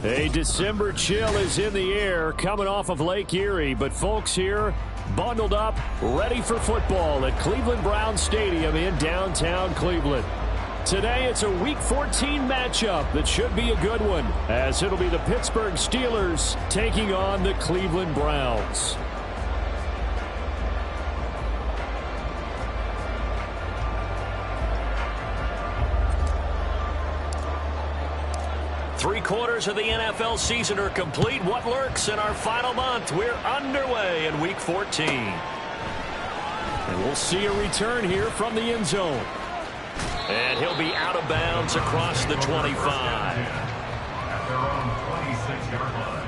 A December chill is in the air coming off of Lake Erie, but folks here bundled up, ready for football at Cleveland Browns Stadium in downtown Cleveland. Today it's a Week 14 matchup that should be a good one, as it'll be the Pittsburgh Steelers taking on the Cleveland Browns. Three-quarters of the NFL season are complete. What lurks in our final month? We're underway in Week 14. And we'll see a return here from the end zone. And he'll be out of bounds across the 25. At their own 26-yard line.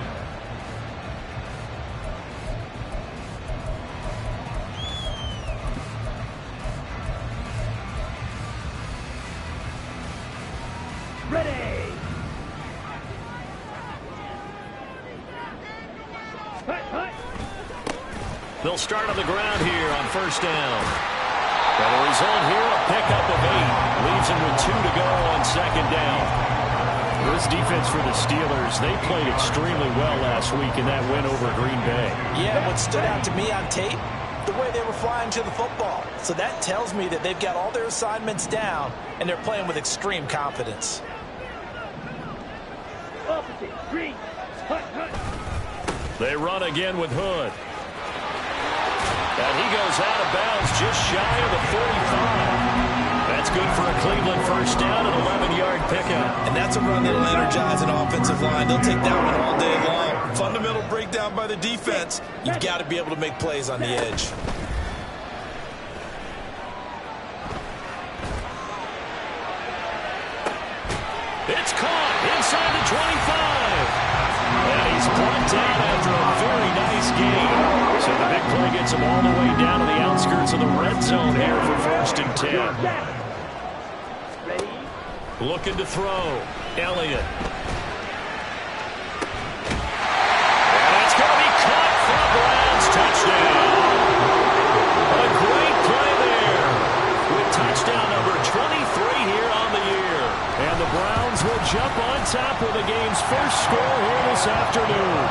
They'll start on the ground here on first down. And the result here, a pickup of 8. Leaves him with 2 to go on second down. This defense for the Steelers, they played extremely well last week in that win over Green Bay. Yeah, what stood out to me on tape, the way they were flying to the football. So that tells me that they've got all their assignments down, and they're playing with extreme confidence. They run again with Hood. And he goes out of bounds just shy of the 45. That's good for a Cleveland first down, an 11-yard pickup. And that's a run that'll energize an offensive line. They'll take that one all day long. Fundamental breakdown by the defense. You've got to be able to make plays on the edge. It's caught inside the 25. And he's brought down after a very nice game. So the big play gets him all the way down to the outskirts of the red zone here for first and 10. Looking to throw. Elliott. And it's going to be caught for a Browns touchdown. A great play there. With touchdown number 23 here on the year. And the Browns will jump on top with the game's first score here this afternoon.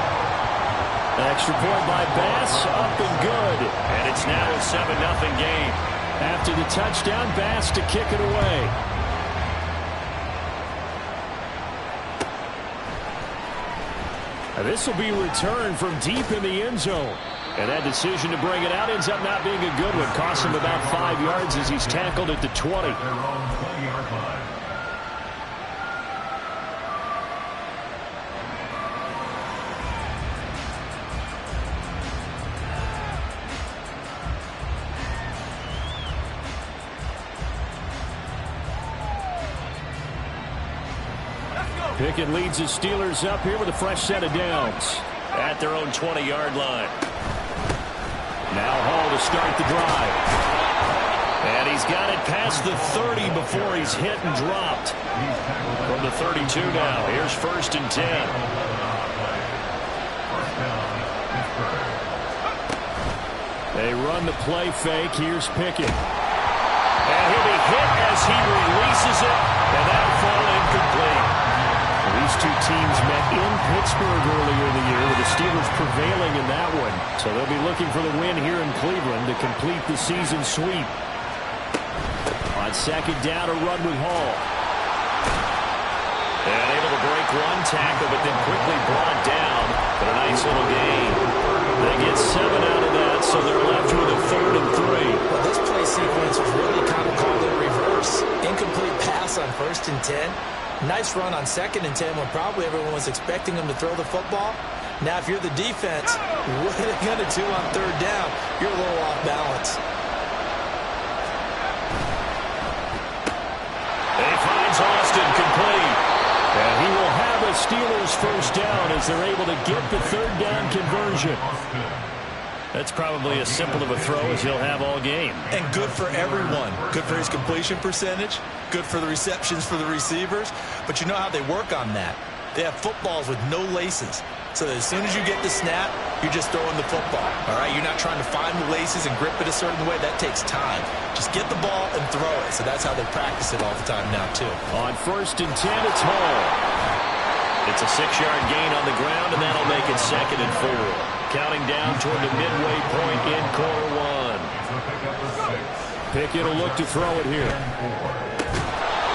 Extra point by Bass, up and good. And it's now a 7-0 game. After the touchdown, Bass to kick it away. And this will be returned from deep in the end zone. And that decision to bring it out ends up not being a good one. Costs him about 5 yards as he's tackled at the 20. At their own 20-yard line. Pickett leads the Steelers up here with a fresh set of downs at their own 20-yard line. Now Hall to start the drive. And he's got it past the 30 before he's hit and dropped. From the 32 now. Here's first and 10. They run the play fake. Here's Pickett. And he'll be hit as he releases it. And that'll fall incomplete. These two teams met in Pittsburgh earlier in the year, with the Steelers prevailing in that one. So they'll be looking for the win here in Cleveland to complete the season sweep. On second down, a run with Hall. And able to break one tackle, but then quickly brought down. But a nice little gain. They get 7 out of that, so they're left with a 3rd and 3. Well, this play sequence was really kind of called in reverse. Incomplete pass on first and 10. Nice run on second and 10 when probably everyone was expecting him to throw the football. Now, if you're the defense, what are they going to do on third down? You're a little off balance. He finds Austin complete. And he will have a Steelers first down as they're able to get the third down conversion. That's probably as simple of a throw as he'll have all game. And good for everyone. Good for his completion percentage. Good for the receptions for the receivers. But you know how they work on that. They have footballs with no laces. So that as soon as you get the snap, you're just throwing the football. All right, you're not trying to find the laces and grip it a certain way. That takes time. Just get the ball and throw it. So that's how they practice it all the time now, too. On first and 10, it's Hall. It's a 6-yard gain on the ground, and that'll make it 2nd and 4. Counting down toward the midway point in quarter one. Pickett will look to throw it here.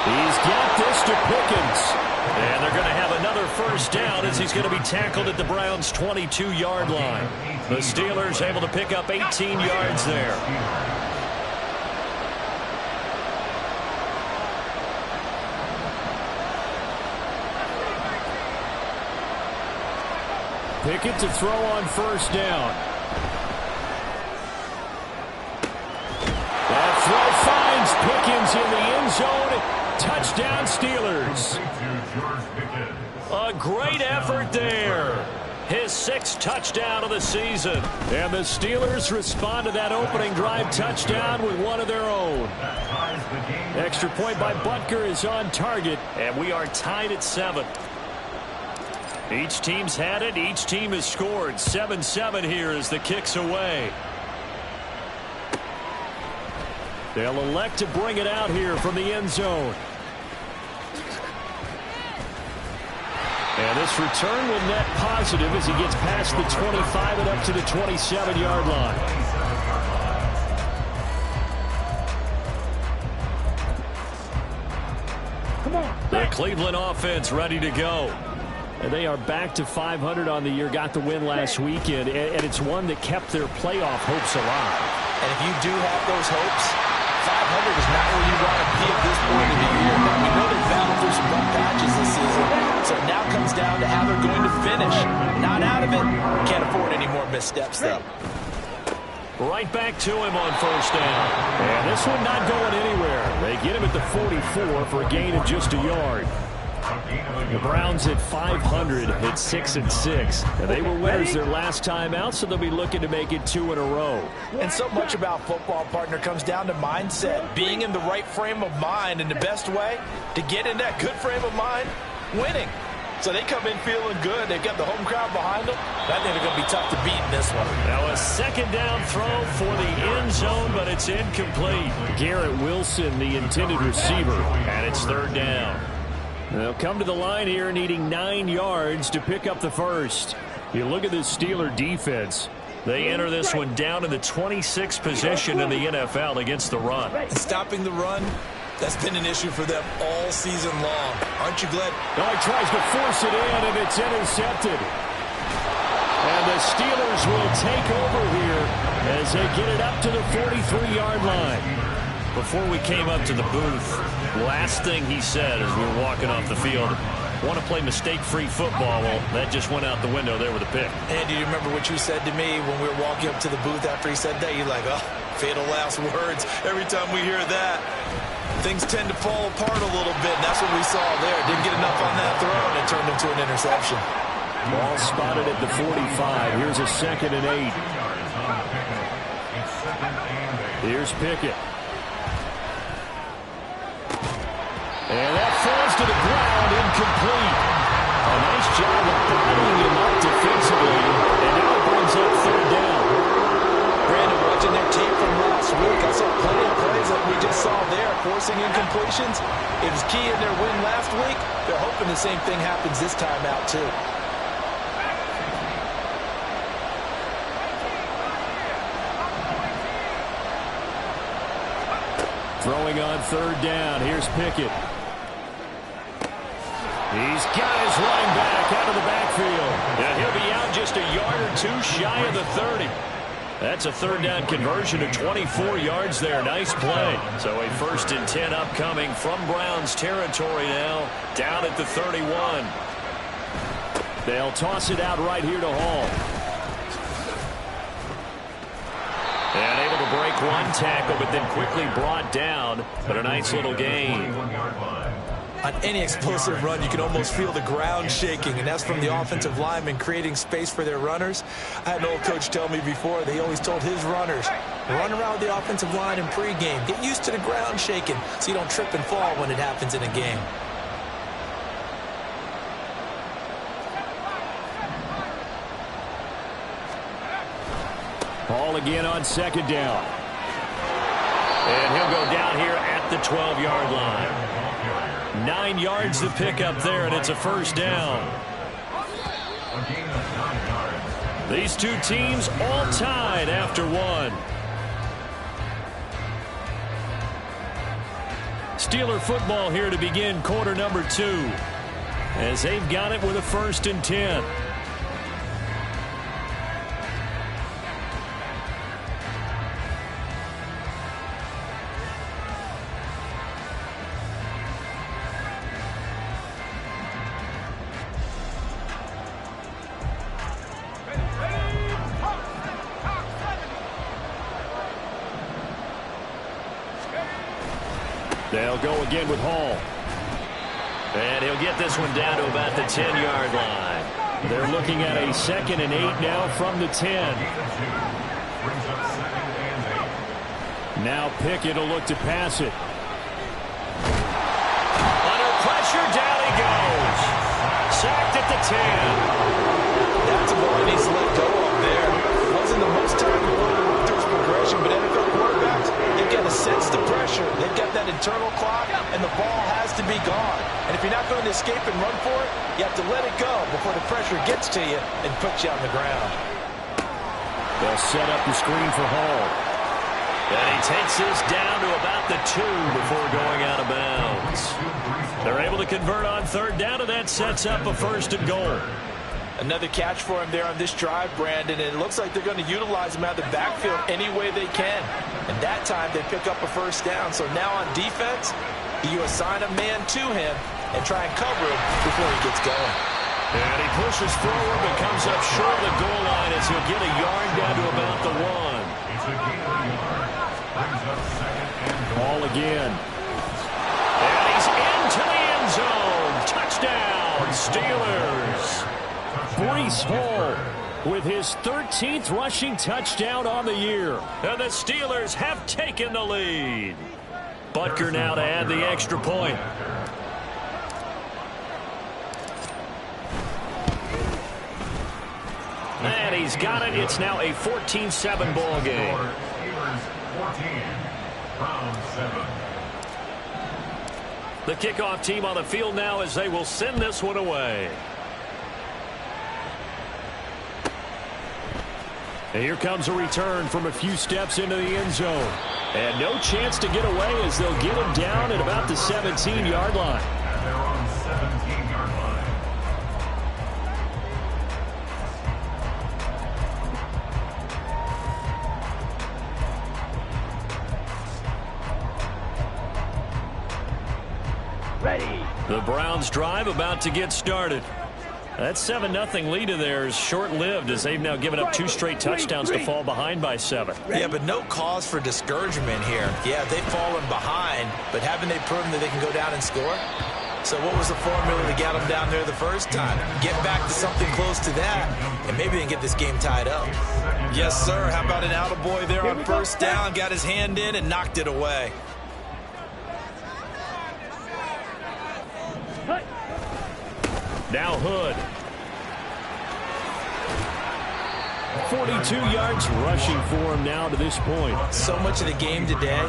He's got this to Pickens. And they're going to have another first down as he's going to be tackled at the Browns' 22-yard line. The Steelers able to pick up 18 yards there. Pickett to throw on first down. That throw finds Pickens in the end zone. Touchdown, Steelers. A great effort there. His 6th touchdown of the season. And the Steelers respond to that opening drive touchdown with one of their own. Extra point by Butker is on target. And we are tied at 7. Each team's had it. Each team has scored. 7-7 here as the kick's away. They'll elect to bring it out here from the end zone. And this return will net positive as he gets past the 25 and up to the 27-yard line. Come on. The Cleveland offense ready to go. And they are back to 500 on the year. Got the win last weekend. And it's one that kept their playoff hopes alive. And if you do have those hopes, 500 is not where you want to be at this point in the year. Now, we know they've battled through some rough patches this season, so it now comes down to how they're going to finish. Not out of it. Can't afford any more missteps, though. Right back to him on first down. And this one not going anywhere. They get him at the 44 for a gain of just a yard. The Browns at 500 at 6-6. And they were winners their last time out, so they'll be looking to make it 2 in a row. And so much about football, partner, comes down to mindset. Being in the right frame of mind, and the best way to get in that good frame of mind, winning. So they come in feeling good. They've got the home crowd behind them. I think they're going to be tough to beat in this one. Now a 2nd down throw for the end zone, but it's incomplete. Garrett Wilson, the intended receiver. And it's 3rd down. They'll come to the line here needing 9 yards to pick up the first. You look at this Steeler defense. They enter this one down in the 26th position in the NFL against the run. And stopping the run, that's been an issue for them all season long. Aren't you glad? Oh, he tries to force it in, and it's intercepted. And the Steelers will take over here as they get it up to the 43-yard line. Before we came up to the booth, last thing he said as we were walking off the field, want to play mistake-free football. Well, that just went out the window there with a pick. Andy, you remember what you said to me when we were walking up to the booth after he said that? You're like, oh, fatal last words. Every time we hear that, things tend to fall apart a little bit, and that's what we saw there. Didn't get enough on that throw, and it turned into an interception. Ball spotted at the 45. Here's a 2nd and 8. Here's Pickett. And that falls to the ground, incomplete. A nice job of bottling him up defensively, and now it brings up 3rd down. Brandon, watching their tape from last week, I saw plenty of plays like we just saw there, forcing incompletions. It was key in their win last week. They're hoping the same thing happens this time out, too. Throwing on 3rd down. Here's Pickett. He's got his line back out of the backfield. And he'll be out just a yard or 2 shy of the 30. That's a 3rd down conversion of 24 yards there. Nice play. So a 1st and 10 upcoming from Browns territory now, down at the 31. They'll toss it out right here to Hall. And able to break one tackle, but then quickly brought down. But a nice little gain. On any explosive run, you can almost feel the ground shaking, and that's from the offensive linemen creating space for their runners. I had an old coach tell me before, they always told his runners, run around with the offensive line in pregame. Get used to the ground shaking so you don't trip and fall when it happens in a game. Ball again on 2nd down. And he'll go down here at the 12-yard line. 9 yards to pick up there, and it's a first down. A gain of 9 yards. These two teams all tied after one. Steeler football here to begin quarter number 2, as they've got it with a 1st and 10. They'll go again with Hall. And he'll get this one down to about the 10-yard line. They're looking at a 2nd and 8 now from the 10. Brings up 2nd and 8. Now Pickett will look to pass it. Under pressure, down he goes. Sacked at the 10. That's a ball he needs to let go of there. It wasn't the most time to work through his progression, but NFL quarterbacks, they've got to sense the pressure. They've got that internal clock, and the ball has to be gone. And if you're not going to escape and run for it, you have to let it go before the pressure gets to you and puts you on the ground. They'll set up the screen for Hall. And he takes this down to about the 2 before going out of bounds. They're able to convert on 3rd down, and that sets up a 1st and goal. Another catch for him there on this drive, Brandon, and it looks like they're going to utilize him out of the backfield any way they can. And that time they pick up a 1st down. So now on defense, you assign a man to him and try and cover him before he gets going. And he pushes forward but comes up short of the goal line as he'll get a yard down to about the 1. It's a gain of a yard. Brings up 2nd and goal. Ball again. And he's into the end zone. Touchdown, Steelers. Breece Hall with his 13th rushing touchdown on the year. And the Steelers have taken the lead. Butker now to add the extra point. And he's got it. It's now a 14-7 ball game. Steelers 14, Browns 7. The kickoff team on the field now as they will send this one away. And here comes a return from a few steps into the end zone. And no chance to get away as they'll get him down at about the 17-yard line. At their own 17-yard line. Ready. The Browns drive about to get started. That 7-0 lead of theirs short-lived as they've now given up 2 straight touchdowns to fall behind by 7. Yeah, but no cause for discouragement here. Yeah, they've fallen behind, but haven't they proven that they can go down and score? So what was the formula to get them down there the first time? Get back to something close to that, and maybe they can get this game tied up. Yes, sir. How about an attaboy there on 1st down? Got his hand in and knocked it away. Now Hood. 42 yards rushing for him now to this point. So much of the game today,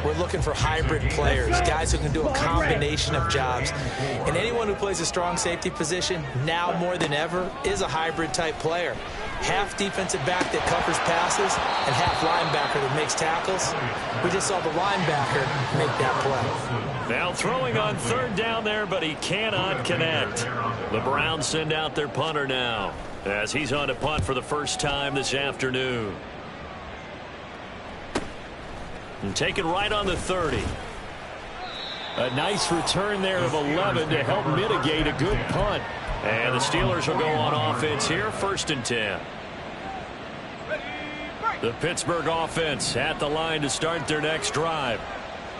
we're looking for hybrid players, guys who can do a combination of jobs. And anyone who plays a strong safety position, now more than ever, is a hybrid type player. Half defensive back that covers passes and half linebacker that makes tackles. We just saw the linebacker make that play. Now throwing on 3rd down there, but he cannot connect. The Browns send out their punter now as he's on to punt for the first time this afternoon. And taken right on the 30. A nice return there of 11 to help mitigate a good punt. And the Steelers will go on offense here, 1st and 10. The Pittsburgh offense at the line to start their next drive.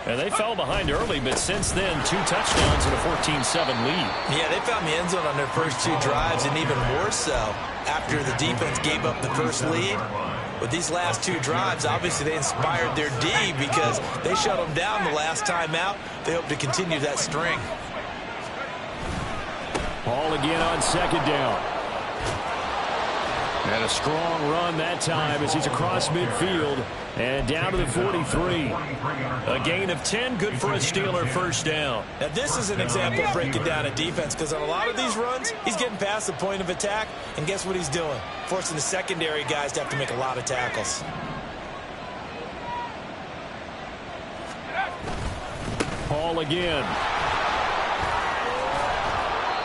And they fell behind early, but since then, 2 touchdowns and a 14-7 lead. Yeah, they found the end zone on their first 2 drives, and even more so after the defense gave up the first lead. With these last 2 drives, obviously they inspired their D because they shut them down the last time out. They hope to continue that string. Ball again on 2nd down. And a strong run that time as he's across midfield and down to the 43. A gain of 10, good for a Steeler first down. Now, this is an example of breaking down a defense, because on a lot of these runs, he's getting past the point of attack, and guess what he's doing? Forcing the secondary guys to have to make a lot of tackles. Paul again.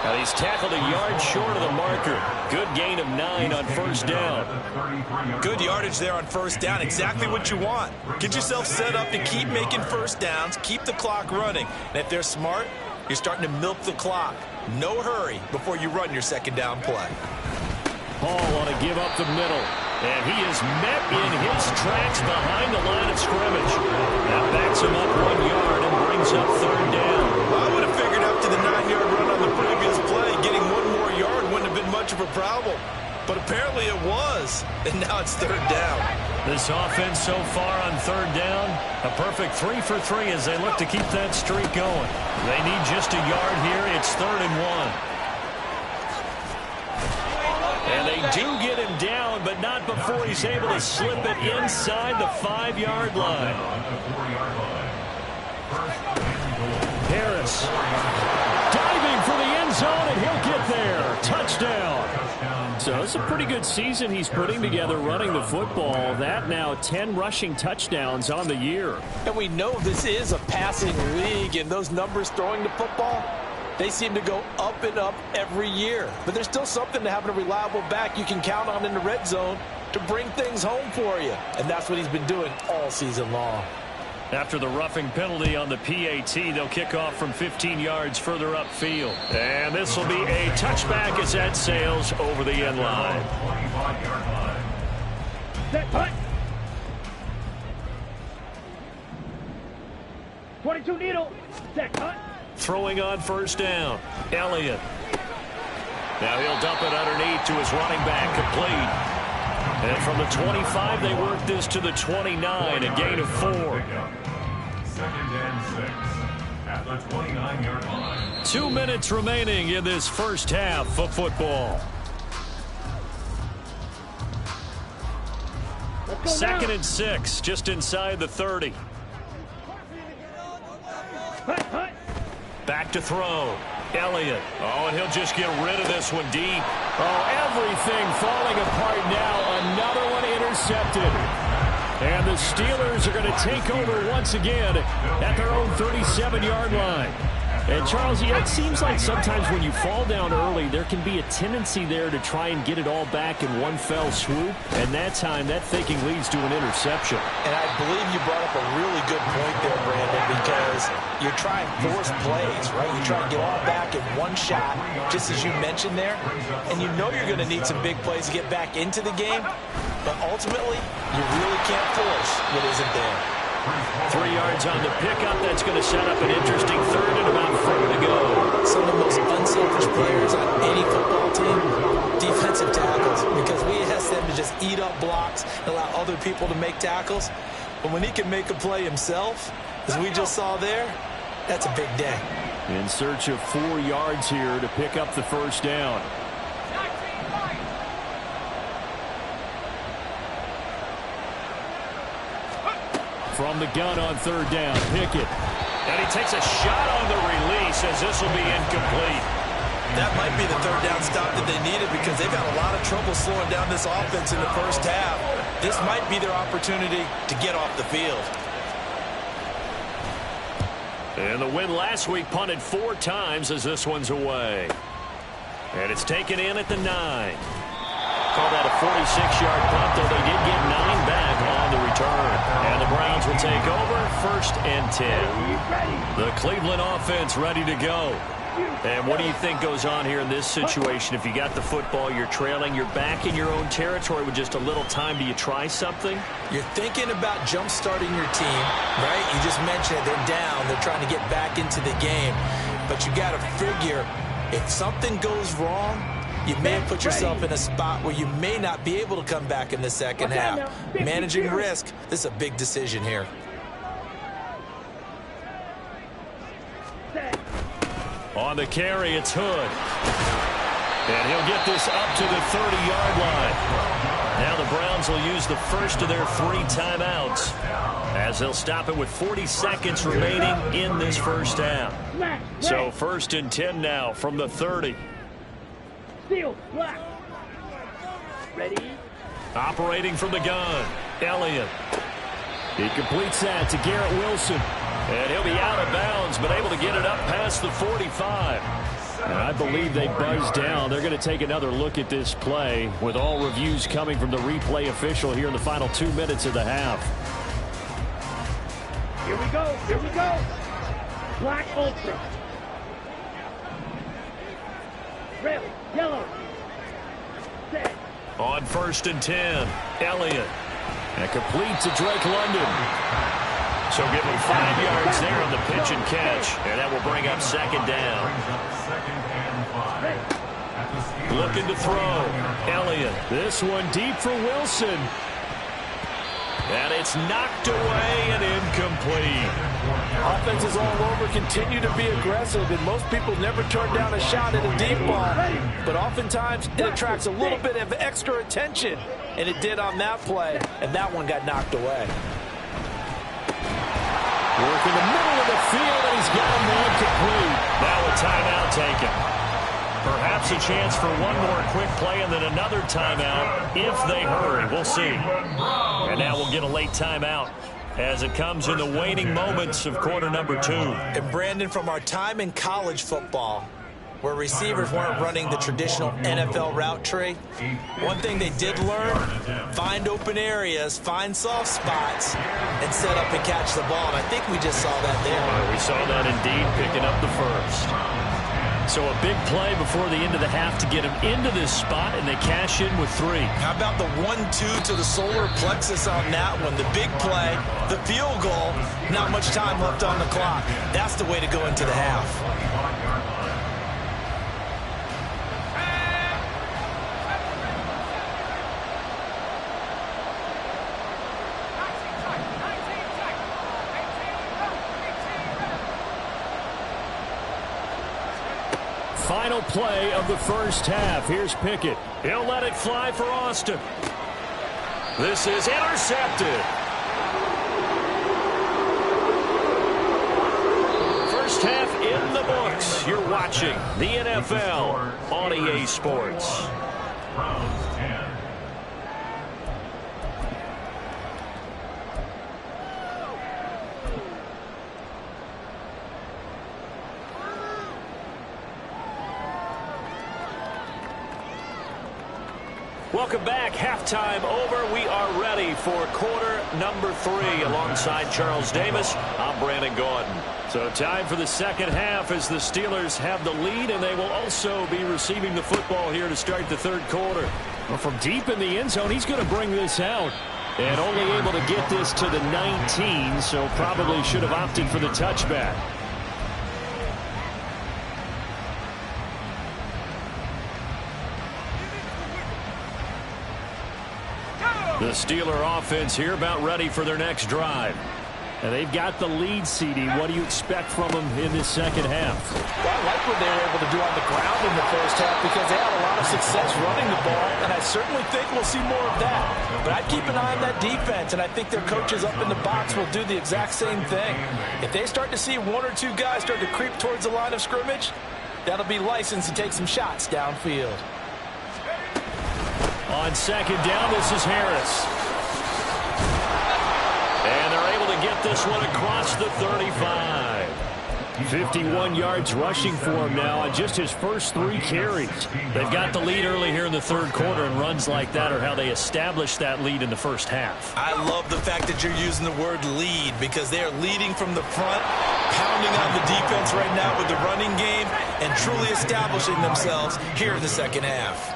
Now he's tackled a yard short of the marker. Good gain of 9 on first down. Good yardage there on first down. Exactly what you want. Get yourself set up to keep making first downs, keep the clock running. And if they're smart, you're starting to milk the clock. No hurry before you run your second down play. Paul on a give up the middle. And he is met in his tracks behind the line of scrimmage. That backs him up 1 yard and brings up third down. I would have figured after the 9-yard run on the previous play, getting 1 more yard wouldn't have been much of a problem. But apparently it was, and now it's third down. This offense so far on third down, a perfect 3 for 3 as they look to keep that streak going. They need just a yard here. It's 3rd and 1. And they do get him down, but not before he's able to slip it inside the 5-yard line. Harris diving for the end zone, and he'll get there. Touchdown. So it's a pretty good season he's putting together running the football. That now 10 rushing touchdowns on the year. And we know this is a passing league, and those numbers throwing the football, they seem to go up and up every year. But there's still something to having a reliable back you can count on in the red zone to bring things home for you. And that's what he's been doing all season long. After the roughing penalty on the PAT, they'll kick off from 15 yards further upfield. And this will be a touchback as that sails over the end line. Set punt. 22 needle. Set punt. Throwing on first down. Elliott. Now he'll dump it underneath to his running back, complete. And from the 25, they work this to the 29, a gain of 4. 2nd and 6 at the 29-yard line. 2 minutes remaining in this first half of football. 2nd and 6, just inside the 30. Back to throw. Elliott. Oh, and he'll just get rid of this one deep. Oh, everything falling apart now. Another one intercepted. And the Steelers are going to take over once again at their own 37-yard line. And, Charles, it seems like sometimes when you fall down early, there can be a tendency there to try and get it all back in one fell swoop. And that time, that thinking leads to an interception. And I believe you brought up a really good point there, Brandon, because you're trying force plays, right? You try to get all back in one shot, just as you mentioned there. And you know you're going to need some big plays to get back into the game. But ultimately, you really can't force what isn't there. 3 yards on the pickup. That's going to set up an interesting 3rd and about 4 to go. Some of the most unselfish players on any football team, defensive tackles, because we ask them to just eat up blocks and allow other people to make tackles. But when he can make a play himself, as we just saw there, that's a big day. In search of 4 yards here to pick up the first down. From the gun on 3rd down, Pickett. And he takes a shot on the release as this will be incomplete. That might be the 3rd down stop that they needed because they've had a lot of trouble slowing down this offense in the first half. This might be their opportunity to get off the field. And the win last week punted 4 times as this one's away. And it's taken in at the 9. Call that a 46-yard punt, though they did get 9 back on the return. And the Browns will take over 1st and 10. The Cleveland offense ready to go. And what do you think goes on here in this situation? If you got the football, you're trailing, you're back in your own territory with just a little time. Do you try something? You're thinking about jump-starting your team, right? You just mentioned it. They're down. They're trying to get back into the game. But you got to figure if something goes wrong, you may put yourself in a spot where you may not be able to come back in the second half. Managing risk, this is a big decision here. On the carry, it's Hood. And he'll get this up to the 30-yard line. Now the Browns will use the first of their 3 timeouts as they'll stop it with 40 seconds remaining in this first half. So 1st and 10 now from the 30. Steal, black. Ready? Operating from the gun, Elliott. He completes that to Garrett Wilson. And he'll be out of bounds, but able to get it up past the 45. And I believe they buzzed down. They're going to take another look at this play with all reviews coming from the replay official here in the final 2 minutes of the half. Here we go. Here we go. Black ultra. Red, yellow. Set. On 1st and 10, Elliott. And complete to Drake London. So give him 5 yards there on the pitch and catch. And that will bring up 2nd down. Looking to throw. Elliott. This one deep for Wilson. And it's knocked away and incomplete. Offenses all over continue to be aggressive, and most people never turn down a shot at a deep ball. But oftentimes, it attracts a little bit of extra attention, and it did on that play, and that one got knocked away. Work in the middle of the field, and he's got him one complete. Now a timeout taken. Perhaps a chance for one more quick play and then another timeout if they hurry. We'll see. And now we'll get a late timeout as it comes in the waning moments of quarter number 2. And Brandon, from our time in college football, where receivers weren't running the traditional NFL route tree, one thing they did learn, find open areas, find soft spots, and set up and catch the ball. And I think we just saw that there. We saw that indeed, picking up the first. So a big play before the end of the half to get him into this spot, and they cash in with 3. How about the 1-2 to the solar plexus on that one? The big play, the field goal, not much time left on the clock. That's the way to go into the half. Final play of the first half. Here's Pickett. He'll let it fly for Austin. This is intercepted. First half in the books. You're watching the NFL on EA Sports. Welcome back. Halftime over. We are ready for quarter number 3 alongside Charles Davis. I'm Brandon Gordon. So time for the second half as the Steelers have the lead, and they will also be receiving the football here to start the 3rd quarter. Well, from deep in the end zone, he's going to bring this out. And only able to get this to the 19, so probably should have opted for the touchback. The Steeler offense here about ready for their next drive. And they've got the lead, CD. What do you expect from them in this second half? Well, I like what they were able to do on the ground in the first half because they had a lot of success running the ball, and I certainly think we'll see more of that. But I'd keep an eye on that defense, and I think their coaches up in the box will do the exact same thing. If they start to see 1 or 2 guys start to creep towards the line of scrimmage, that'll be license to take some shots downfield. On second down, this is Harris. And they're able to get this one across the 35. 51 yards rushing for him now on just his first 3 carries. They've got the lead early here in the 3rd quarter, and runs like that are how they established that lead in the first half. I love the fact that you're using the word lead because they are leading from the front, pounding on the defense right now with the running game, and truly establishing themselves here in the second half.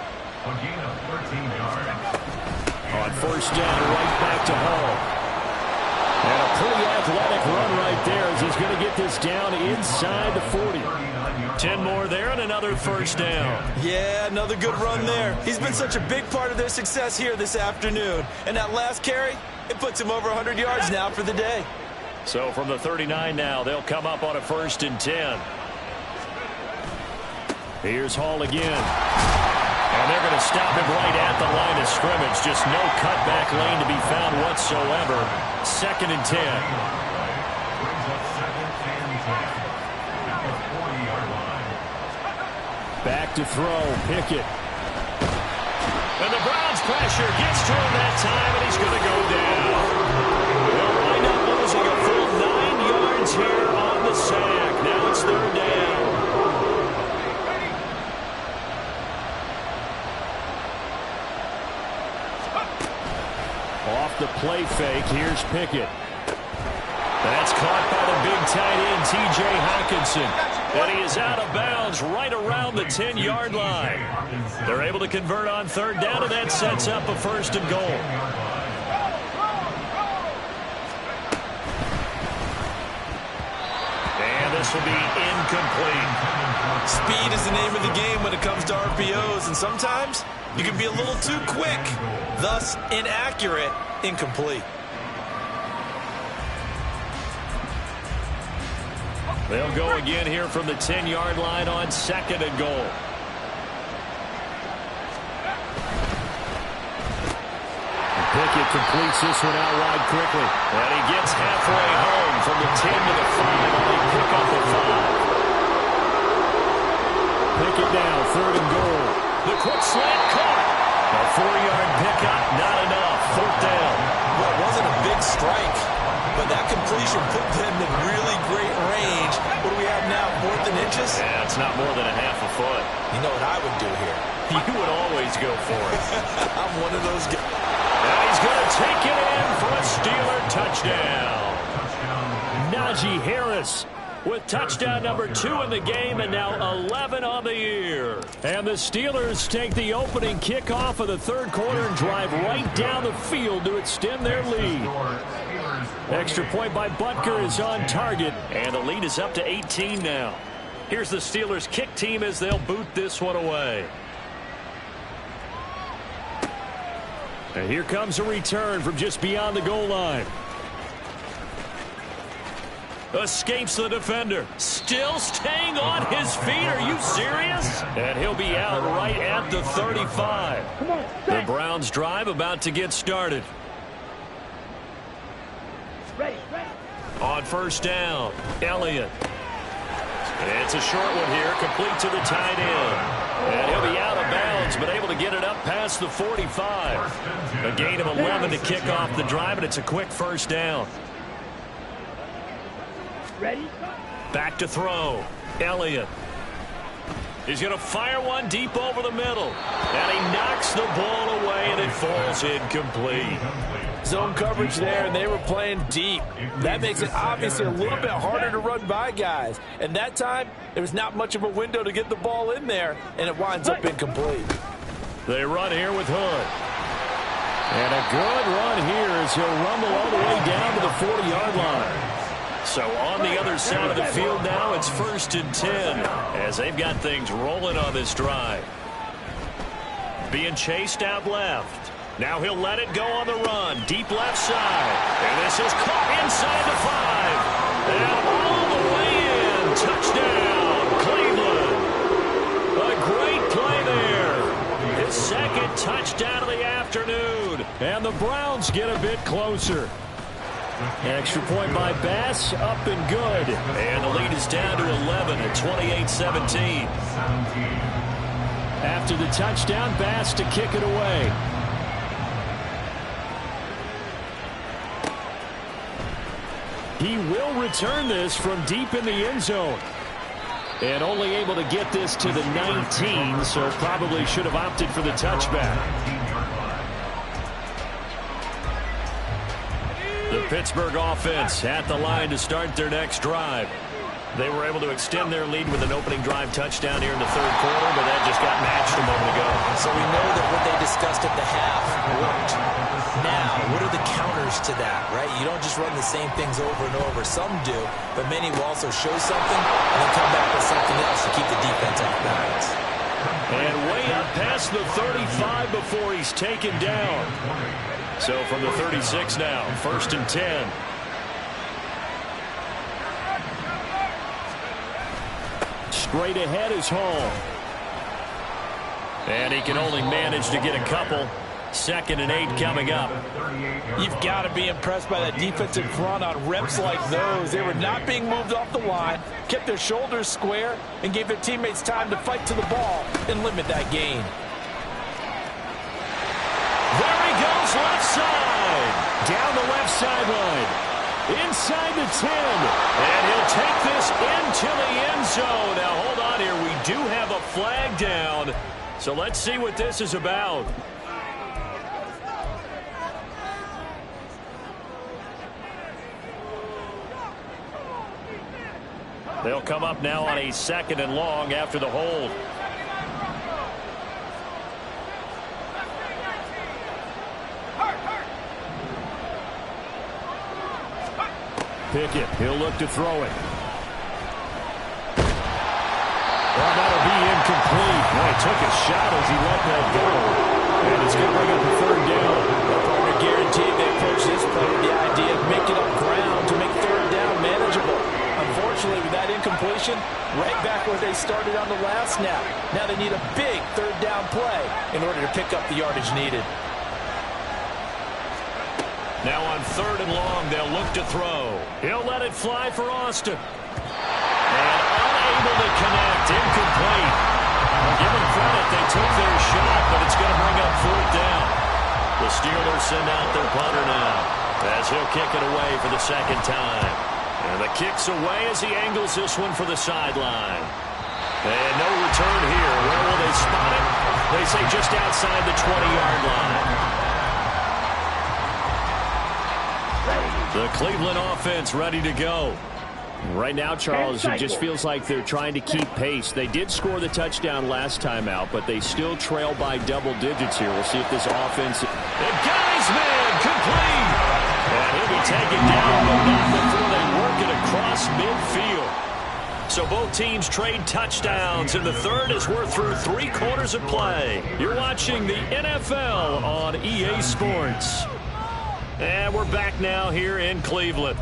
On first down, right back to Hall. And a pretty athletic run right there as he's going to get this down inside the 40. 10 more there and another first down. Yeah, another good run there. He's been such a big part of their success here this afternoon. And that last carry, it puts him over 100 yards now for the day. So from the 39 now, they'll come up on a 1st and 10. Here's Hall again. And they're going to stop him right at the line of scrimmage. Just no cutback lane to be found whatsoever. 2nd and 10. Brings up 2nd and 10. At the 40-yard line. Back to throw. Pickett. And the Browns pressure gets to him that time, and he's going to go down. They'll wind up losing a full 9 yards here on the sack. Now it's 3rd down. Off the play fake, here's Pickett. That's caught by the big tight end, T.J. Hockenson. And he is out of bounds right around the 10-yard line. They're able to convert on 3rd down, and that sets up a 1st and goal. And this will be incomplete. Speed is the name of the game when it comes to RPOs, and sometimes you can be a little too quick, thus inaccurate, incomplete. They'll go again here from the 10-yard line on 2nd and goal. Pickett completes this one out wide quickly. And he gets halfway home from the 10 to the 5. And they pick up the 5. Pickett now, 3rd and goal. The quick slant caught. A 4-yard pickup, not enough. 4th down. Well, it wasn't a big strike, but that completion put them in really great range. What do we have now, 4th and inches? Yeah, it's not more than a half a foot. You know what I would do here? You would always go for it. I'm one of those guys. And he's going to take it in for a Steeler touchdown. Najee Harris with touchdown number 2 in the game, and now 11 on the year. And the Steelers take the opening kickoff of the 3rd quarter and drive right down the field to extend their lead. Extra point by Butker is on target, and the lead is up to 18 now. Here's the Steelers kick team as they'll boot this one away. And here comes a return from just beyond the goal line. Escapes the defender. Still staying on his feet. Are you serious? And he'll be out right at the 35. The Browns drive about to get started. On 1st down, Elliott. It's a short one here, complete to the tight end. And he'll be out of bounds, but able to get it up past the 45. A gain of 11 to kick off the drive, and it's a quick 1st down. Ready? Back to throw. Elliott. He's going to fire one deep over the middle. And he knocks the ball away, and it falls incomplete. Zone coverage there, and they were playing deep. That makes it obviously a little bit harder to run by guys. And that time, there was not much of a window to get the ball in there, and it winds up incomplete. They run here with Hood. And a good run here as he'll rumble all the way down to the 40-yard line. So on the other side of the field now, it's 1st and 10 as they've got things rolling on this drive. Being chased out left. Now he'll let it go on the run. Deep left side. And this is caught inside the 5. And all the way in. Touchdown, Cleveland. A great play there. His 2nd touchdown of the afternoon. And the Browns get a bit closer. Extra point by Bass, up and good. And the lead is down to 11 at 28-17. After the touchdown, Bass to kick it away. He will return this from deep in the end zone. And only able to get this to the 19, so probably should have opted for the touchback. The Pittsburgh offense at the line to start their next drive. They were able to extend their lead with an opening drive touchdown here in the 3rd quarter, but that just got matched a moment ago. So we know that what they discussed at the half worked. Now, what are the counters to that, right? You don't just run the same things over and over. Some do, but many will also show something and then come back with something else to keep the defense off balance. And way up past the 35 before he's taken down. So from the 36 now, 1st and 10. Straight ahead is Hall. And he can only manage to get a couple. 2nd and 8 coming up. You've got to be impressed by that defensive front on reps like those. They were not being moved off the line, kept their shoulders square, and gave their teammates time to fight to the ball and limit that gain. There he goes, left side. Down the left sideline. Inside the 10. And he'll take this into the end zone. Now, hold on here. We do have a flag down. So let's see what this is about. They'll come up now on a 2nd and long after the hold. Pickett, he'll look to throw it. Well, that'll be incomplete. Well, he took a shot as he let that go. And it's going to bring up a 3rd down. Partner guaranteed they approach this play with the idea of making up ground to make 3rd down manageable. Unfortunately, with that incompletion, right back where they started on the last snap. Now they need a big 3rd down play in order to pick up the yardage needed. Now on 3rd and long, they'll look to throw. He'll let it fly for Austin. And unable to connect. Incomplete. Well, give them credit. They took their shot, but it's going to bring up 4th down. The Steelers send out their punter now as he'll kick it away for the 2nd time. And the kick's away as he angles this one for the sideline. And no return here. Where will they spot it? They say just outside the 20-yard line. The Cleveland offense ready to go. Right now, Charles, it just feels like they're trying to keep pace. They did score the touchdown last time out, but they still trail by double digits here. We'll see if this offense... The guy's man, complete! And he'll be taken down, but not before they work it across midfield. So both teams trade touchdowns, and the 3rd as we're through 3 quarters of play. You're watching the NFL on EA Sports. And we're back now here in Cleveland.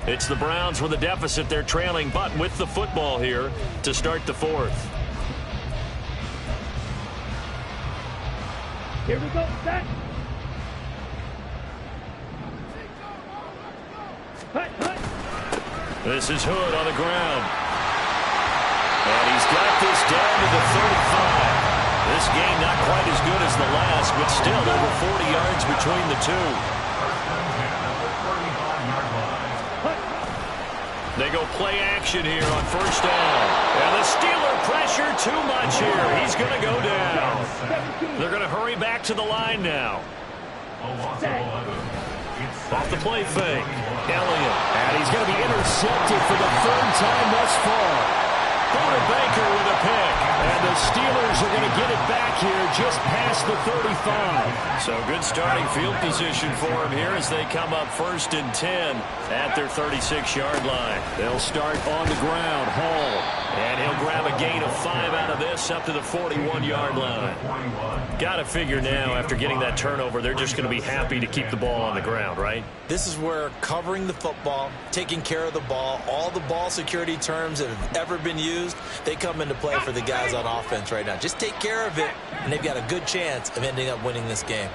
It's the Browns with a deficit. They're trailing, but with the football here to start the 4th. Here we go, set. This is Hood on the ground. And he's got this down to the 35. This game not quite as good as the last, but still over 40 yards between the two. They go play action here on 1st down. And the Steeler pressure too much here. He's going to go down. They're going to hurry back to the line now. Off the play fake. Elliott. And he's going to be intercepted for the 3rd time thus far. Buda Baker with a pick. And the Steelers are going to get it back here just past the 35. So good starting field position for him here as they come up 1st and 10 at their 36-yard line. They'll start on the ground. Hall. And he'll grab a gain of 5 out of this up to the 41-yard line. Got to figure now after getting that turnover, they're just going to be happy to keep the ball on the ground, right? This is where covering the football, taking care of the ball, all the ball security terms that have ever been used, they come into play for the guys on offense right now. Just take care of it, and they've got a good chance of ending up winning this game.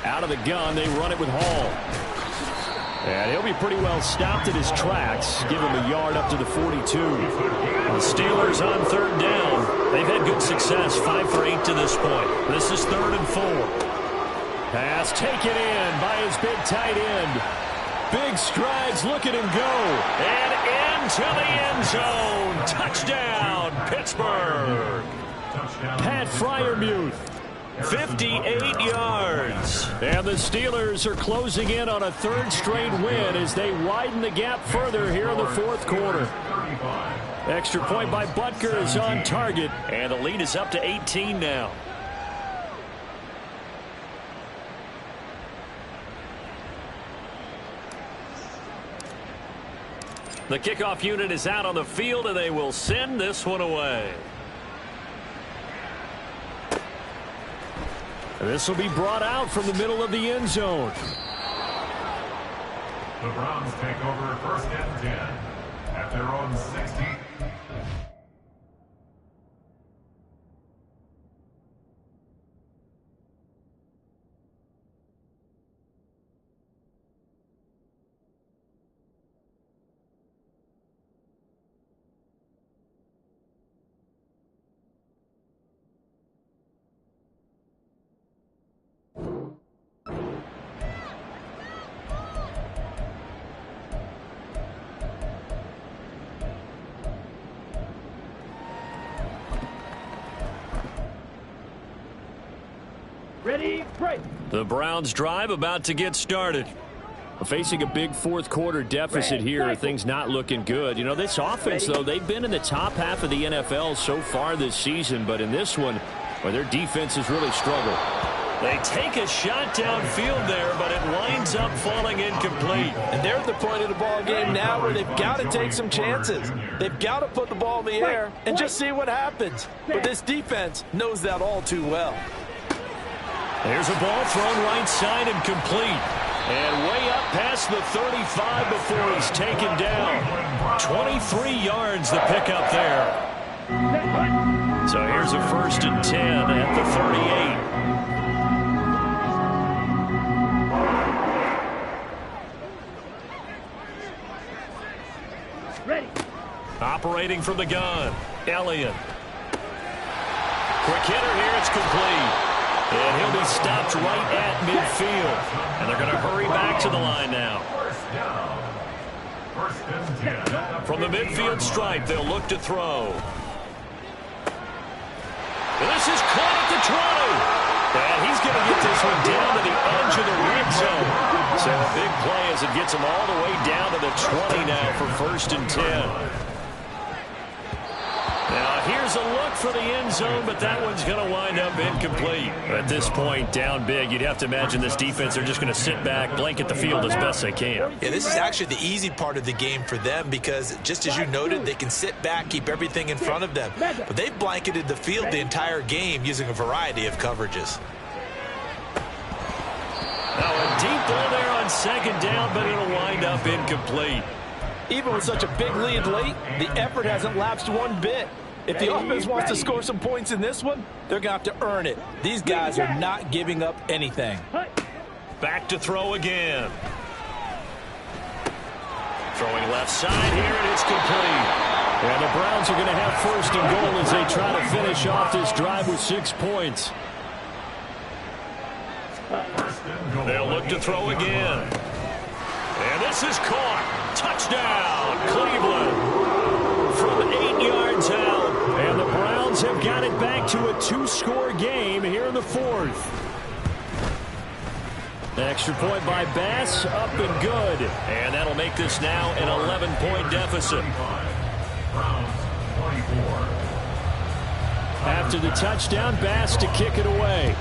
Out of the gun, they run it with Hall. And he'll be pretty well stopped at his tracks. Give him a yard up to the 42. The Steelers on 3rd down. They've had good success, 5 for 8 to this point. This is 3rd and 4. Pass taken in by his big tight end. Big strides, look at him go. And into the end zone. Touchdown, Pittsburgh. Pat Freiermuth. 58 yards. And the Steelers are closing in on a 3rd straight win as they widen the gap further here in the 4th quarter. Extra point by Butker is on target. And the lead is up to 18 now. The kickoff unit is out on the field, and they will send this one away. This will be brought out from the middle of the end zone. The Browns take over 1st and 10 at their own 16. Ready, break. The Browns drive about to get started. Facing a big fourth quarter deficit here, things not looking good. You know, this offense, though, they've been in the top half of the NFL so far this season, but in this one, well, their defense has really struggled. They take a shot downfield there, but it winds up falling incomplete. And they're at the point of the ball game now where they've got to take some chances. They've got to put the ball in the air and just see what happens. But this defense knows that all too well. There's a ball thrown right side and complete. And way up past the 35 before he's taken down. 23 yards the pickup there. So here's a 1st and 10 at the 38. Ready. Operating from the gun, Elliott. Quick hitter here, it's complete. And he'll be stopped right at midfield. And they're going to hurry back to the line now. From the midfield stripe, they'll look to throw. This is caught at the 20. And he's going to get this one down to the edge of the red zone. So a big play as it gets him all the way down to the 20 now for 1st and 10. Now, here's a look for the end zone, but that one's going to wind up incomplete. At this point, down big, you'd have to imagine this defense are just going to sit back, blanket the field as best they can. Yeah, this is actually the easy part of the game for them because, just as you noted, they can sit back, keep everything in front of them. But they've blanketed the field the entire game using a variety of coverages. Now, a deep ball there on 2nd down, but it'll wind up incomplete. Even with such a big lead late, the effort hasn't lapsed one bit. If the offense wants to score some points in this one, they're going to have to earn it. These guys are not giving up anything. Back to throw again. Throwing left side here, and it's complete. And the Browns are going to have 1st and goal as they try to finish off this drive with 6 points. They'll look to throw again. And this is caught. Touchdown, Cleveland. From 8 yards out. And the Browns have got it back to a 2-score game here in the 4th. Extra point by Bass, up and good. And that'll make this now an 11-point deficit. After the touchdown, Bass to kick it away.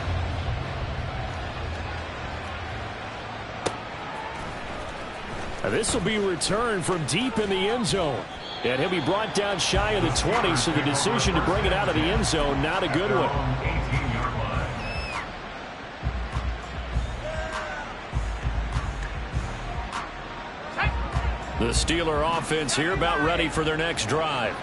This will be returned from deep in the end zone. And he'll be brought down shy of the 20, so the decision to bring it out of the end zone, not a good one. The Steeler offense here about ready for their next drive.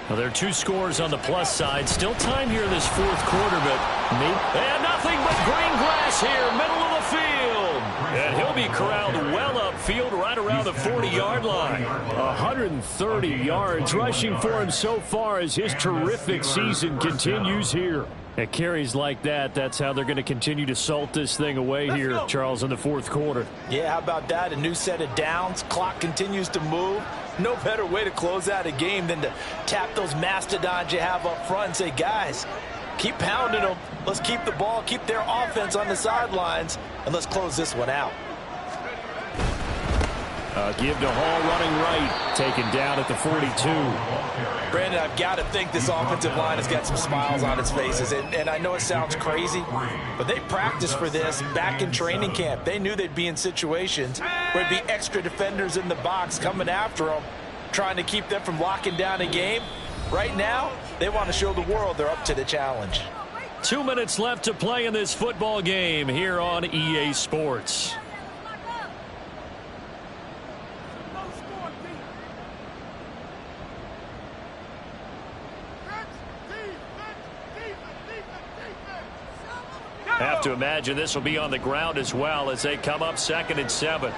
Well, there are 2 scores on the plus side. Still time here in this 4th quarter, but and nothing but green grass here, middle of the field. And he'll be corralled well upfield right around the 40-yard line. 130 yards rushing for him so far as his terrific season continues here. At carries like that, that's how they're going to continue to salt this thing away here, Charles, in the 4th quarter. Yeah, how about that? A new set of downs. Clock continues to move. No better way to close out a game than to tap those mastodons you have up front and say, guys, keep pounding them. Let's keep the ball, keep their offense on the sidelines, and let's close this one out. Give to Hall running right, taken down at the 42. Brandon, I've got to think this offensive line has got some smiles on its faces, and I know it sounds crazy, but they practiced for this back in training camp. They knew they'd be in situations where there'd be extra defenders in the box coming after them, trying to keep them from locking down a game. Right now, they want to show the world they're up to the challenge. 2 minutes left to play in this football game here on EA Sports. Have to imagine this will be on the ground as well as they come up 2nd and 7.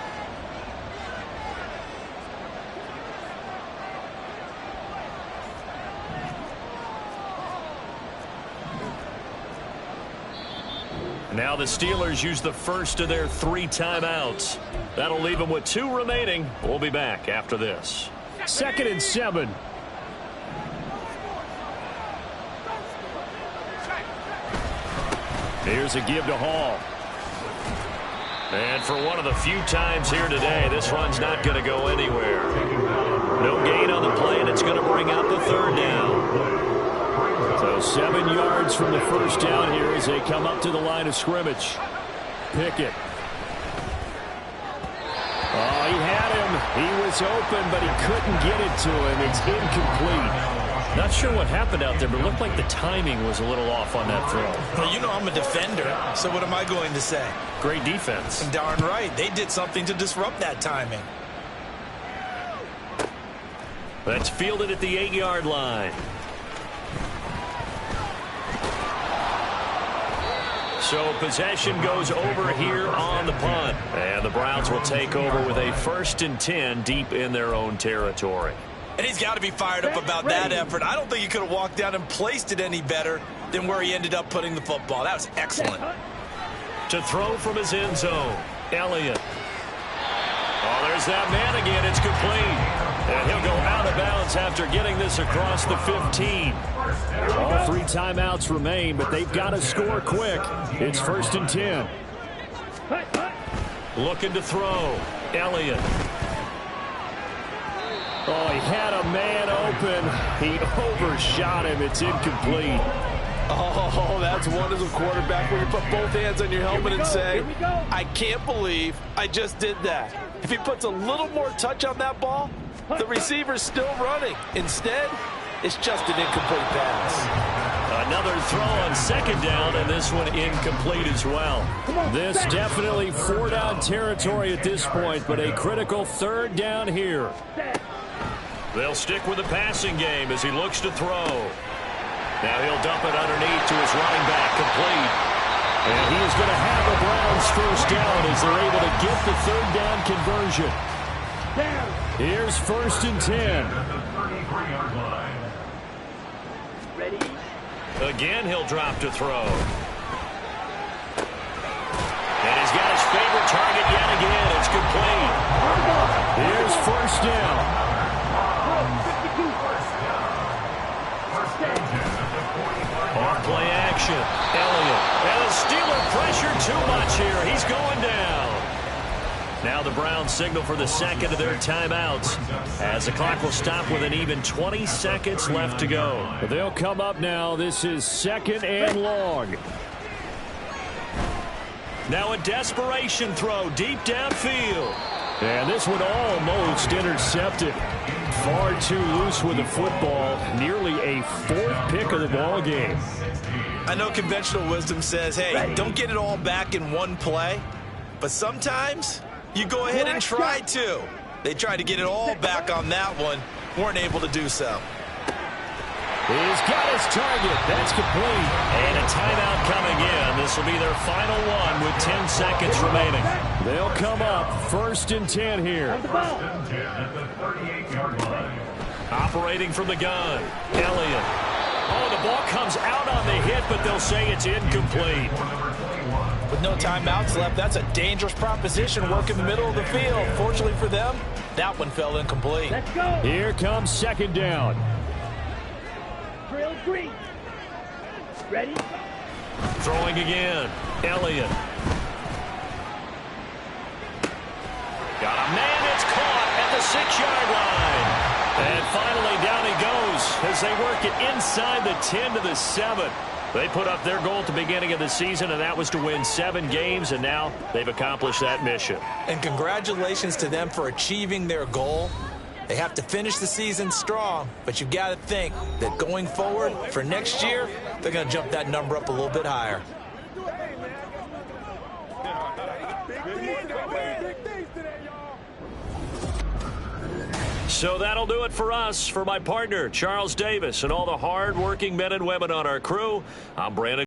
Now the Steelers use the first of their 3 timeouts. That'll leave them with 2 remaining. We'll be back after this. 2nd and 7. Here's a give to Hall. And for one of the few times here today, this run's not going to go anywhere. No gain on the play, and it's going to bring out the third down. So 7 yards from the first down here as they come up to the line of scrimmage. Pickett. Oh, he had him. He was open, but he couldn't get it to him. It's incomplete. Not sure what happened out there, but it looked like the timing was a little off on that throw. Well, you know I'm a defender, so what am I going to say? Great defense. Darn right. They did something to disrupt that timing. That's fielded at the 8-yard line. So possession goes over here on the punt. And the Browns will take over with a 1st and 10 deep in their own territory. And he's got to be fired up about that effort. I don't think he could have walked down and placed it any better than where he ended up putting the football. That was excellent. To throw from his end zone, Elliott. Oh, there's that man again. It's complete. And he'll go out of bounds after getting this across the 15. All 3 timeouts remain, but they've got to score quick. It's 1st and 10. Looking to throw, Elliott. Oh, he had a man open. He overshot him. It's incomplete. Oh, that's one as a quarterback where you put both hands on your helmet and say, I can't believe I just did that. If he puts a little more touch on that ball, the receiver's still running. Instead, it's just an incomplete pass. Another throw on 2nd down, and this one incomplete as well. This definitely 4-down territory at this point, but a critical 3rd down here. They'll stick with the passing game as he looks to throw. Now he'll dump it underneath to his running back, complete. And he is going to have the Browns 1st down as they're able to get the 3rd down conversion. Here's 1st and 10. Ready? Again, he'll drop to throw. And he's got his favorite target yet again. It's complete. Here's 1st down. Off play action. Elliott. And the Steeler pressure too much here. He's going down. Now the Browns signal for the 2nd of their timeouts as the clock will stop with an even 20 seconds left to go. They'll come up now. This is 2nd and long. Now a desperation throw deep downfield. And this one almost intercepted. Far too loose with the football. Nearly a 4th pick of the ball game. I know conventional wisdom says, hey, don't get it all back in one play. But sometimes you go ahead and try to. They tried to get it all back on that one. Weren't able to do so. He's got his target. That's complete. And a timeout coming in. This will be their final one with 10 seconds remaining. They'll come up 1st and 10 here. Operating from the gun, Elliott. Oh, the ball comes out on the hit, but they'll say it's incomplete. With no timeouts left, that's a dangerous proposition. Work in the middle of the field. Fortunately for them, that one fell incomplete. Let's go. Here comes 2nd down. Drill green. Ready? Throwing again, Elliott. Got a man that's caught at the 6-yard line. And finally down he goes as they work it inside the 10 to the 7. They put up their goal at the beginning of the season, and that was to win 7 games, and now they've accomplished that mission. And congratulations to them for achieving their goal. They have to finish the season strong, but you've got to think that going forward for next year, they're going to jump that number up a little bit higher. So that'll do it for us. For my partner, Charles Davis, and all the hard-working men and women on our crew, I'm Brandon.